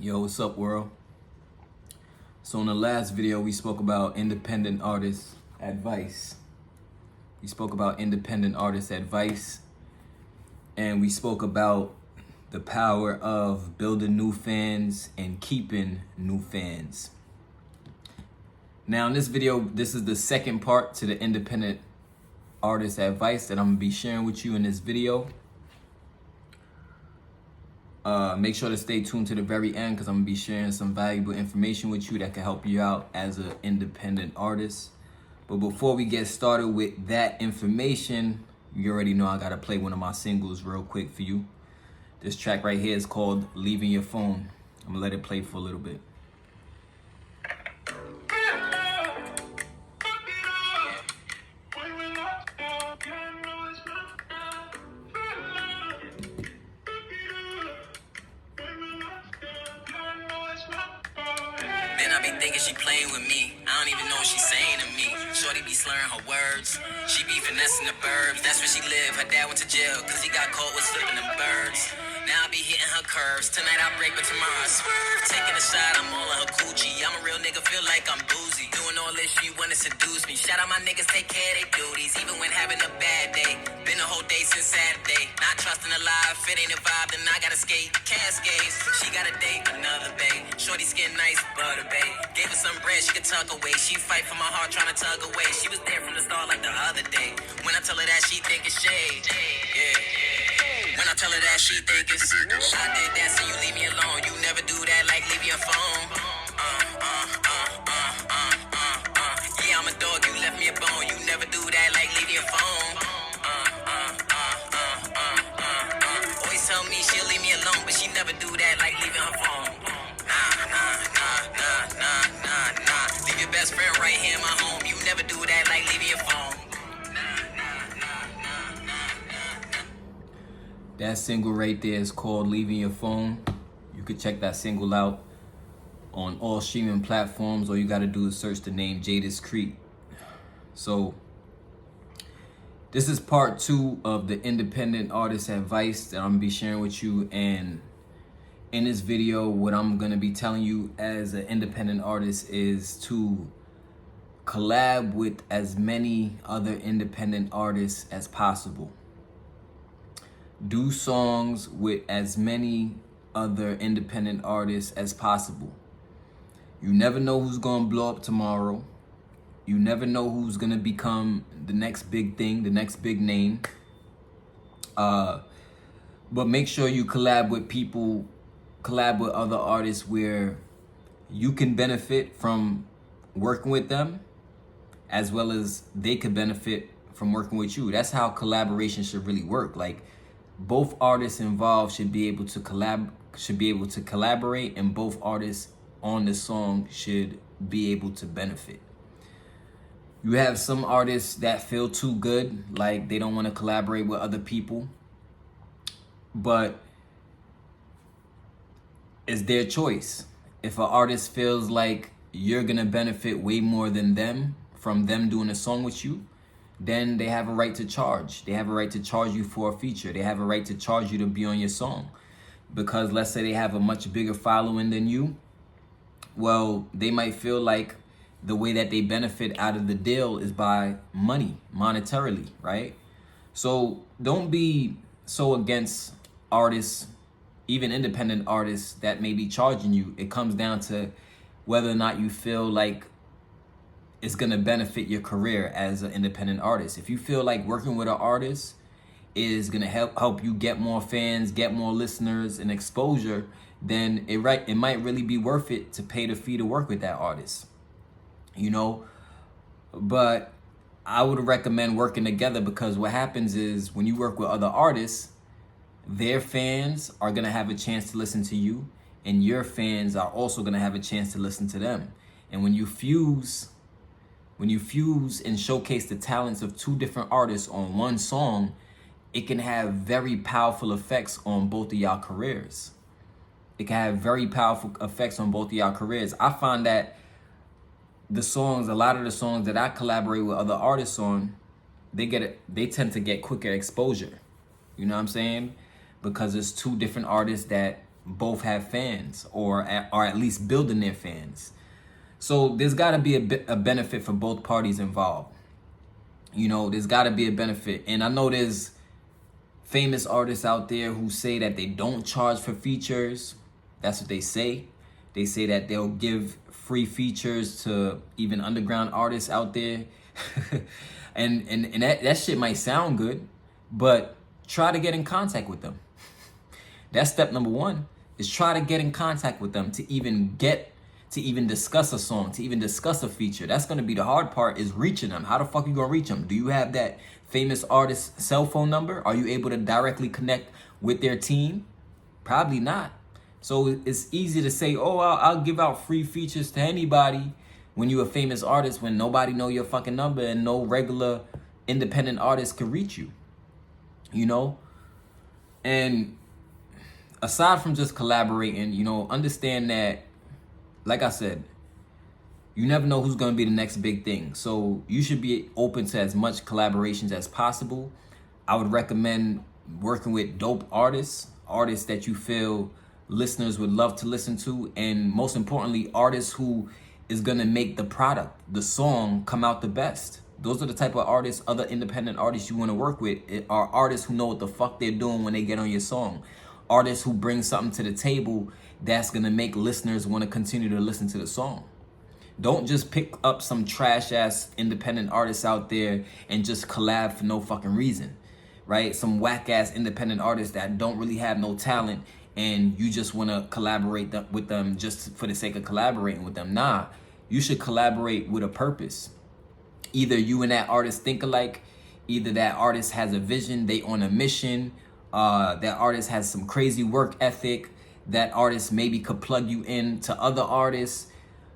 Yo, what's up, world? So in the last video, we spoke about independent artist advice. And we spoke about the power of building new fans and keeping new fans. Now in this video, this is the second part to the independent artist advice that I'm gonna be sharing with you in this video. Make sure to stay tuned to the very end because I'm gonna be sharing some valuable information with you that can help you out as an independent artist. But before we get started with that information, you already know I gotta play one of my singles real quick for you. This track right here is called Leaving Your Phone. I'm gonna let it play for a little bit. Then I be thinking she playing with me. I don't even know what she's saying to me. Shorty be slurring her words. She be finessing the burbs. That's where she live. Her dad went to jail cause he got caught with slipping them birds. Now I be hitting her curves. Tonight I break, but tomorrow I swerve. Taking a shot, I'm all in her coochie. I'm a real nigga, feel like I'm boozy. Doing all this, she wanna seduce me. Shout out my niggas, take care of their duties. Even when having a bad day. Been a whole day since Saturday. Not trusting a lie. If it ain't a vibe, then I gotta skate. Cascades. She got a date, another bae. Shorty skin nice, butter bae. Gave her some bread, she could tuck away. She fight for my heart, trying to tug away. She was there from the start like the other day. When I tell her that, she think it's shade. Yeah. When I tell her that, she think it's I did that, so you leave me alone. You never do that, like leave your phone. Yeah, I'm a dog, you left me a bone. You never do that, like leave your phone. Always tell me she'll leave me alone, but she never do that, like leaving her phone. Nah. Leave your best friend right here in my home. You never do that, like leaving your phone. That single right there is called Leaving Your Phone. You could check that single out on all streaming platforms. All you gotta do is search the name Jadis Creek. So this is part 2 of the independent artist advice that I'm gonna be sharing with you. And in this video, what I'm gonna be telling you as an independent artist is to collab with as many other independent artists as possible. Do songs with as many other independent artists as possible. You never know who's gonna blow up tomorrow. You never know who's gonna become the next big thing, the next big name. But make sure you collab with other artists where you can benefit from working with them as well as they could benefit from working with you. That's how collaboration should really work. Like, both artists involved should be able to collaborate, and both artists on the song should be able to benefit. You have some artists that feel too good, like they don't want to collaborate with other people, but it's their choice. If an artist feels like you're gonna benefit way more than them from them doing a song with you, then they have a right to charge. They have a right to charge you for a feature. They have a right to charge you to be on your song. Because let's say they have a much bigger following than you, well, they might feel like the way that they benefit out of the deal is by money, monetarily, right? So don't be so against artists, even independent artists that may be charging you. It comes down to whether or not you feel like it's gonna benefit your career as an independent artist. If you feel like working with an artist is gonna help you get more fans, get more listeners and exposure, then it might really be worth it to pay the fee to work with that artist. You know, but I would recommend working together, because what happens is when you work with other artists, their fans are gonna have a chance to listen to you, and your fans are also gonna have a chance to listen to them. And when you fuse and showcase the talents of two different artists on one song, it can have very powerful effects on both of y'all careers. I find that a lot of the songs that I collaborate with other artists on, they tend to get quicker exposure. You know what I'm saying? Because it's two different artists that both have fans or are at least building their fans. So there's got to be a benefit for both parties involved. You know, there's got to be a benefit. And I know there's famous artists out there who say that they don't charge for features. That's what they say. They say that they'll give free features to even underground artists out there. and that shit might sound good, but try to get in contact with them. That's step number one, is try to get in contact with them to even discuss a song, to even discuss a feature. That's going to be the hard part, is reaching them. How the fuck you going to reach them? Do you have that famous artist's cell phone number? Are you able to directly connect with their team? Probably not. So it's easy to say, oh, I'll give out free features to anybody when you're a famous artist, when nobody know your fucking number and no regular independent artist can reach you. You know? And aside from just collaborating, you know, understand that, like I said, you never know who's going to be the next big thing. So you should be open to as much collaborations as possible. I would recommend working with dope artists that you feel listeners would love to listen to, and most importantly, artists who is going to make the product, the song, come out the best. Those are the type of artists, other independent artists you want to work with, are artists who know what the fuck they're doing when they get on your song. Artists who bring something to the table that's going to make listeners want to continue to listen to the song. Don't just pick up some trash ass independent artists out there and just collab for no fucking reason, right? Some whack ass independent artists that don't really have no talent, and you just want to collaborate with them just for the sake of collaborating with them. Nah, you should collaborate with a purpose. Either you and that artist think alike, either that artist has a vision, they on a mission, that artist has some crazy work ethic, that artist maybe could plug you in to other artists,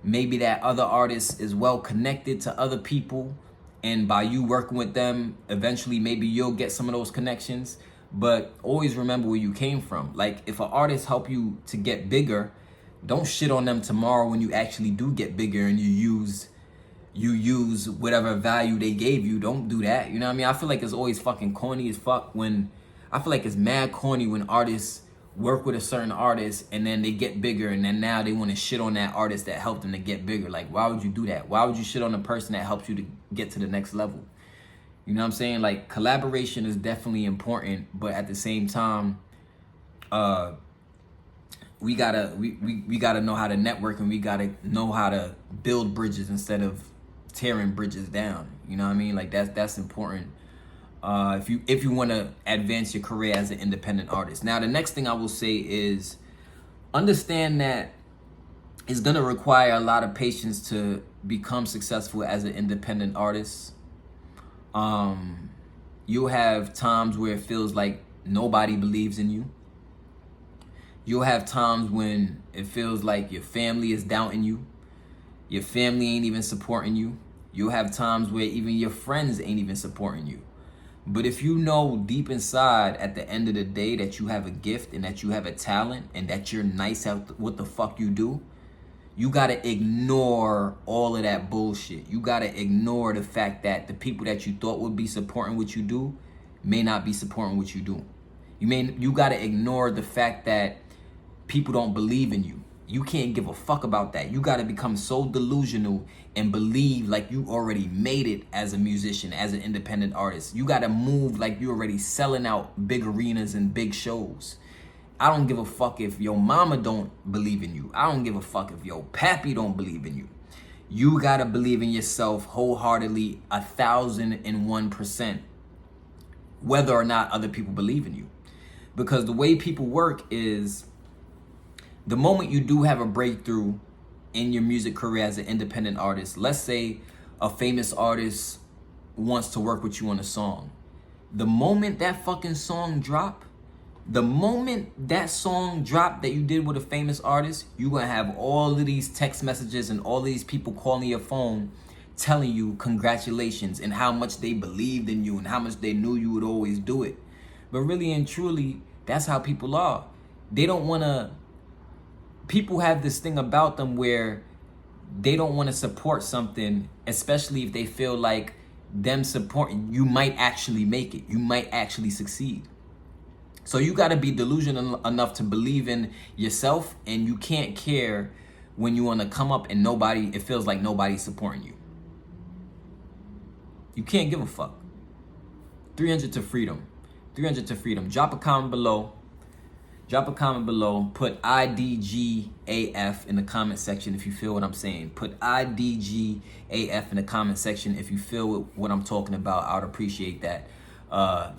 maybe that other artist is well connected to other people, and by you working with them, eventually maybe you'll get some of those connections. But always remember where you came from. Like, if an artist help you to get bigger, don't shit on them tomorrow when you actually do get bigger and you use whatever value they gave you. Don't do that. You know what I mean? I feel like it's always fucking corny as fuck I feel like it's mad corny when artists work with a certain artist and then they get bigger and then now they want to shit on that artist that helped them to get bigger. Like, why would you do that? Why would you shit on the person that helped you to get to the next level? You know what I'm saying? Like, collaboration is definitely important, but at the same time, we gotta know how to network, and we gotta know how to build bridges instead of tearing bridges down. You know what I mean? Like, that's important. If you want to advance your career as an independent artist. Now, the next thing I will say is understand that it's gonna require a lot of patience to become successful as an independent artist. You'll have times where it feels like nobody believes in you. You'll have times when it feels like your family is doubting you. Your family ain't even supporting you. You'll have times where even your friends ain't even supporting you. But if you know deep inside at the end of the day that you have a gift and that you have a talent and that you're nice at what the fuck you do, you gotta ignore all of that bullshit. You gotta ignore the fact that the people that you thought would be supporting what you do may not be supporting what you do. You gotta ignore the fact that people don't believe in you. You can't give a fuck about that. You gotta become so delusional and believe like you already made it as a musician, as an independent artist. You gotta move like you're already selling out big arenas and big shows. I don't give a fuck if your mama don't believe in you. I don't give a fuck if your pappy don't believe in you. You gotta believe in yourself wholeheartedly, 1,001%, whether or not other people believe in you. Because the way people work is, the moment you do have a breakthrough in your music career as an independent artist, let's say a famous artist wants to work with you on a song. The moment that fucking song drop, the moment that song drop that you did with a famous artist, you're gonna have all of these text messages and all of these people calling your phone telling you congratulations and how much they believed in you and how much they knew you would always do it. But really and truly, that's how people are. They don't wanna, people have this thing about them where they don't want to support something, especially if they feel like them supporting you might actually make it. You might actually succeed. So you got to be delusional enough to believe in yourself, and you can't care when you want to come up and it feels like nobody's supporting you. You can't give a fuck. 300 to freedom. 300 to freedom. Drop a comment below. Put IDGAF in the comment section if you feel what I'm saying. Put IDGAF in the comment section if you feel what I'm talking about. I would appreciate that.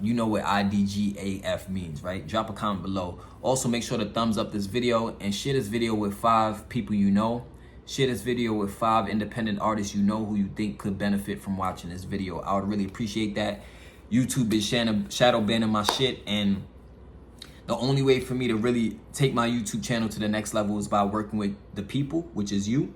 You know what IDGAF means, right? Drop a comment below. Also, make sure to thumbs up this video and share this video with 5 people you know. Share this video with 5 independent artists you know who you think could benefit from watching this video. I would really appreciate that. YouTube is shadow banning my shit, and the only way for me to really take my YouTube channel to the next level is by working with the people, which is you.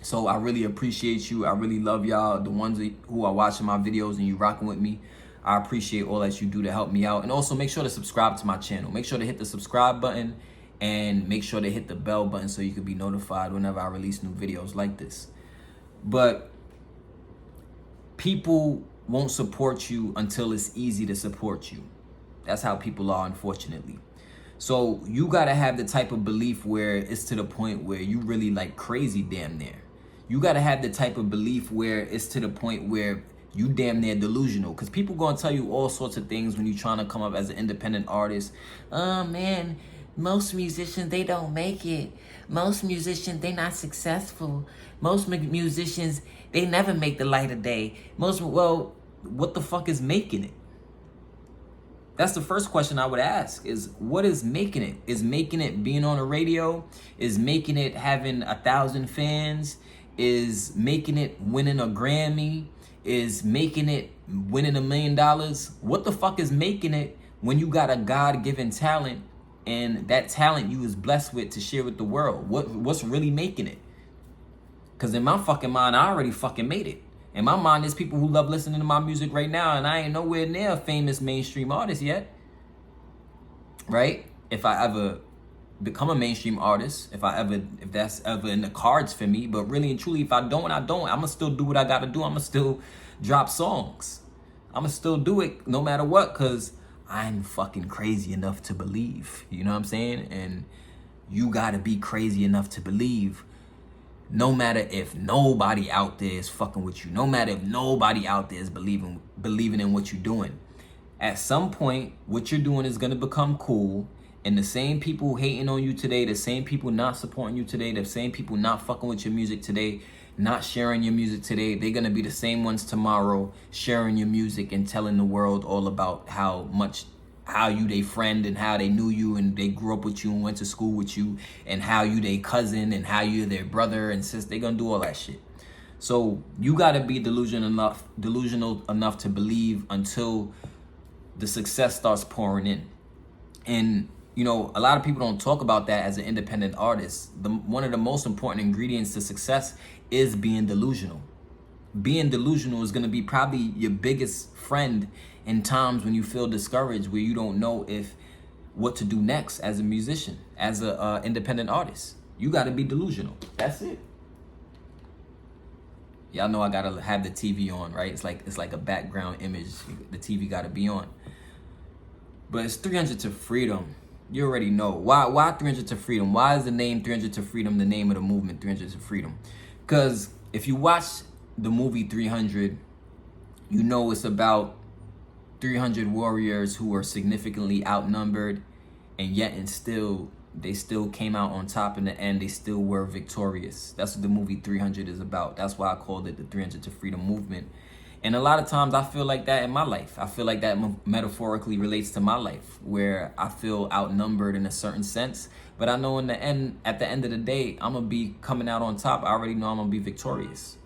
So I really appreciate you. I really love y'all, the ones who are watching my videos and you rocking with me. I appreciate all that you do to help me out. And also make sure to subscribe to my channel. Make sure to hit the subscribe button and make sure to hit the bell button so you can be notified whenever I release new videos like this. But people won't support you until it's easy to support you. That's how people are, unfortunately. So you gotta have the type of belief where it's to the point where you really like crazy damn near. You gotta have the type of belief where it's to the point where you damn near delusional. Because people gonna tell you all sorts of things when you're trying to come up as an independent artist. Oh man, most musicians, they don't make it. Most musicians, they not successful. Most musicians, they never make the light of day. Well, what the fuck is making it? That's the first question I would ask, is what is making it? Is making it being on the radio? Is making it having 1,000 fans? Is making it winning a Grammy? Is making it winning $1 million? What the fuck is making it when you got a God-given talent and that talent you was blessed with to share with the world? What's really making it? Because in my fucking mind, I already fucking made it. In my mind, there's people who love listening to my music right now, and I ain't nowhere near a famous mainstream artist yet. Right? If I ever become a mainstream artist, if that's ever in the cards for me, but really and truly, if I don't, I'ma still do what I gotta do. I'ma still drop songs. I'ma still do it no matter what, because I'm fucking crazy enough to believe. You know what I'm saying? And you gotta be crazy enough to believe. No matter if nobody out there is fucking with you, no matter if nobody out there is believing in what you're doing, at some point, what you're doing is gonna become cool, and the same people hating on you today, the same people not supporting you today, the same people not fucking with your music today, not sharing your music today, they're gonna be the same ones tomorrow sharing your music and telling the world all about how you they friend and how they knew you and they grew up with you and went to school with you and how you they cousin and how you their brother and sister. They gonna do all that shit. So you gotta be delusional enough to believe until the success starts pouring in. And you know, a lot of people don't talk about that as an independent artist. One of the most important ingredients to success is being delusional. Being delusional is gonna be probably your biggest friend in times when you feel discouraged, where you don't know what to do next as a musician, as a independent artist. You got to be delusional. That's it. Y'all know I gotta have the TV on, right? It's like a background image. The TV got to be on. But it's 300 to freedom. You already know why 300 to freedom. Why is the name 300 to freedom the name of the movement 300 to freedom? Because if you watch the movie 300, you know it's about 300 warriors who were significantly outnumbered, and yet they still came out on top in the end. They still were victorious. That's what the movie 300 is about. That's why I called it the 300 to freedom movement. And a lot of times I feel like that in my life. I feel like that metaphorically relates to my life, where I feel outnumbered in a certain sense, but I know at the end of the day, I'm gonna be coming out on top. I already know I'm gonna be victorious.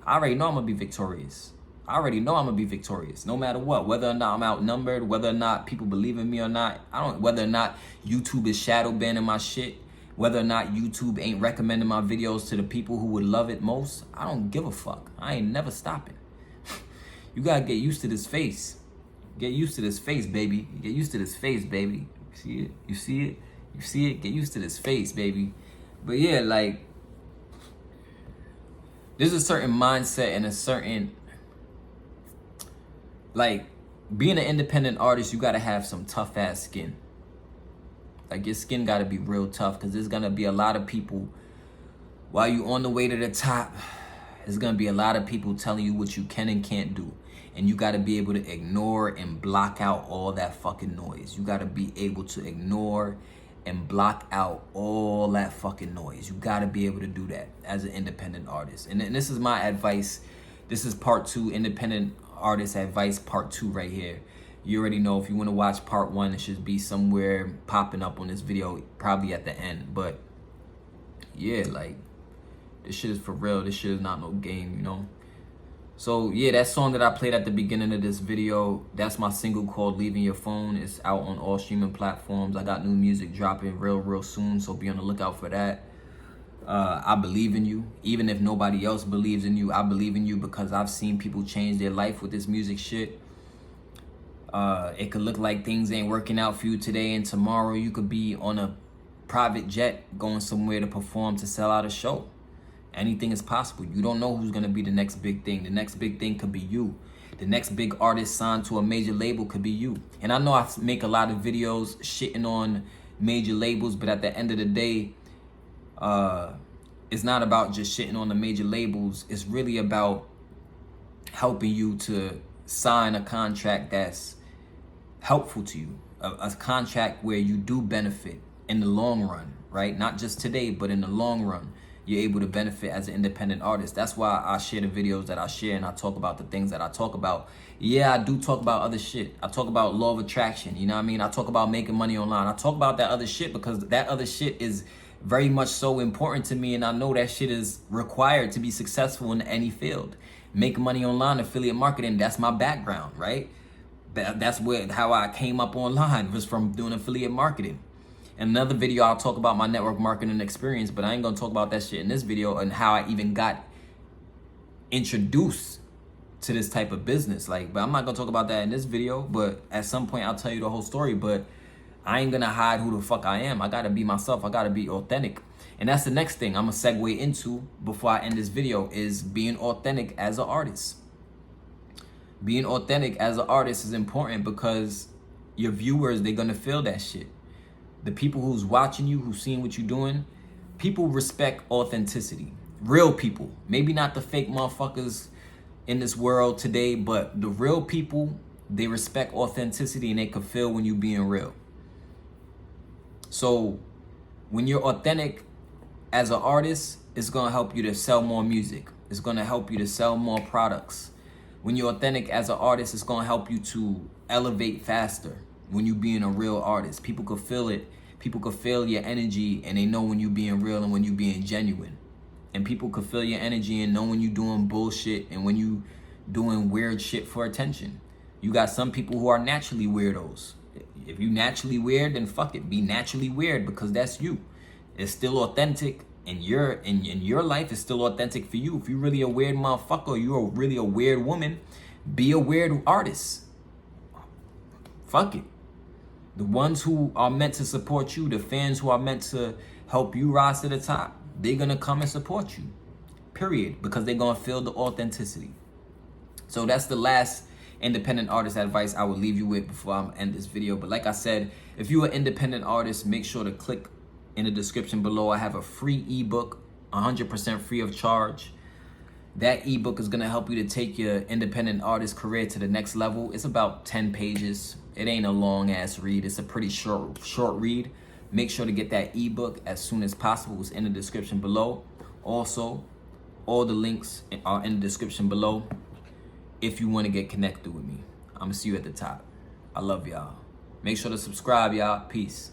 I already know I'm gonna be victorious. No matter what, whether or not I'm outnumbered, whether or not people believe in me or not, whether or not YouTube is shadow banning my shit, whether or not YouTube ain't recommending my videos to the people who would love it most, I don't give a fuck. I ain't never stopping. You gotta get used to this face. Get used to this face, baby. Get used to this face, baby. See it? You see it? You see it? Get used to this face, baby. But yeah, like, there's a certain mindset and a certain, like, being an independent artist, you gotta have some tough ass skin. Like your skin gotta be real tough, because there's gonna be a lot of people while you on the way to the top. There's gonna be a lot of people telling you what you can and can't do, and you gotta be able to ignore and block out all that fucking noise. You gotta be able to ignore and block out all that fucking noise. You gotta be able to do that as an independent artist. And this is my advice. This is part 2, independent artist advice part 2 right here. You already know, if you want to watch part 1, it should be somewhere popping up on this video, probably at the end. But yeah, like, this shit is for real. This shit is not no game, you know? So yeah, that song that I played at the beginning of this video, that's my single called Leaving Your Phone. It's out on all streaming platforms. I got new music dropping real soon, so be on the lookout for that. I believe in you. Even if nobody else believes in you, I believe in you, because I've seen people change their life with this music shit. It could look like things ain't working out for you today, and tomorrow you could be on a private jet going somewhere to perform, to sell out a show. Anything is possible. You don't know who's going to be the next big thing. The next big thing could be you. The next big artist signed to a major label could be you. And I know I make a lot of videos shitting on major labels, but at the end of the day, it's not about just shitting on the major labels. It's really about helping you to sign a contract that's helpful to you. A contract where you do benefit in the long run, right? Not just today, but in the long run. You're able to benefit as an independent artist. That's why I share the videos that I share, and I talk about the things that I talk about. Yeah, I do talk about other shit. I talk about law of attraction, you know what I mean? I talk about making money online. I talk about that other shit because that other shit is very much so important to me, and I know that shit is required to be successful in any field. Making money online, affiliate marketing, that's my background, right? That's how I came up online, was from doing affiliate marketing. In another video, I'll talk about my network marketing experience, but I ain't gonna talk about that shit in this video, and how I even got introduced to this type of business. But I'm not gonna talk about that in this video, but at some point I'll tell you the whole story. But I ain't gonna hide who the fuck I am. I gotta be myself. I gotta be authentic. And that's the next thing I'm gonna segue into before I end this video, is being authentic as an artist. Being authentic as an artist is important, because your viewers, they're gonna feel that shit. The people who's watching you, who's seeing what you're doing, people respect authenticity. Real people. Maybe not the fake motherfuckers in this world today, but the real people, they respect authenticity, and they can feel when you being real. So when you're authentic as an artist, it's gonna help you to sell more music. It's gonna help you to sell more products. When you're authentic as an artist, it's gonna help you to elevate faster. When you being a real artist, people could feel it. People could feel your energy, and they know when you being real and when you being genuine. And people could feel your energy and know when you doing bullshit and when you doing weird shit for attention. You got some people who are naturally weirdos. If you naturally weird, then fuck it, be naturally weird, because that's you. It's still authentic, and your life is still authentic for you. If you're really a weird motherfucker, you're really a weird woman, be a weird artist. Fuck it. The ones who are meant to support you, the fans who are meant to help you rise to the top, they're gonna come and support you. Period. Because they're gonna feel the authenticity. So that's the last independent artist advice I would leave you with before I end this video. But like I said, if you're an independent artist, make sure to click in the description below. I have a free ebook, 100% free of charge. That ebook is gonna help you to take your independent artist career to the next level. It's about 10 pages. It ain't a long ass read. It's a pretty short read. Make sure to get that ebook as soon as possible. It's in the description below. Also, all the links are in the description below if you want to get connected with me. I'm gonna see you at the top. I love y'all. Make sure to subscribe, y'all. Peace.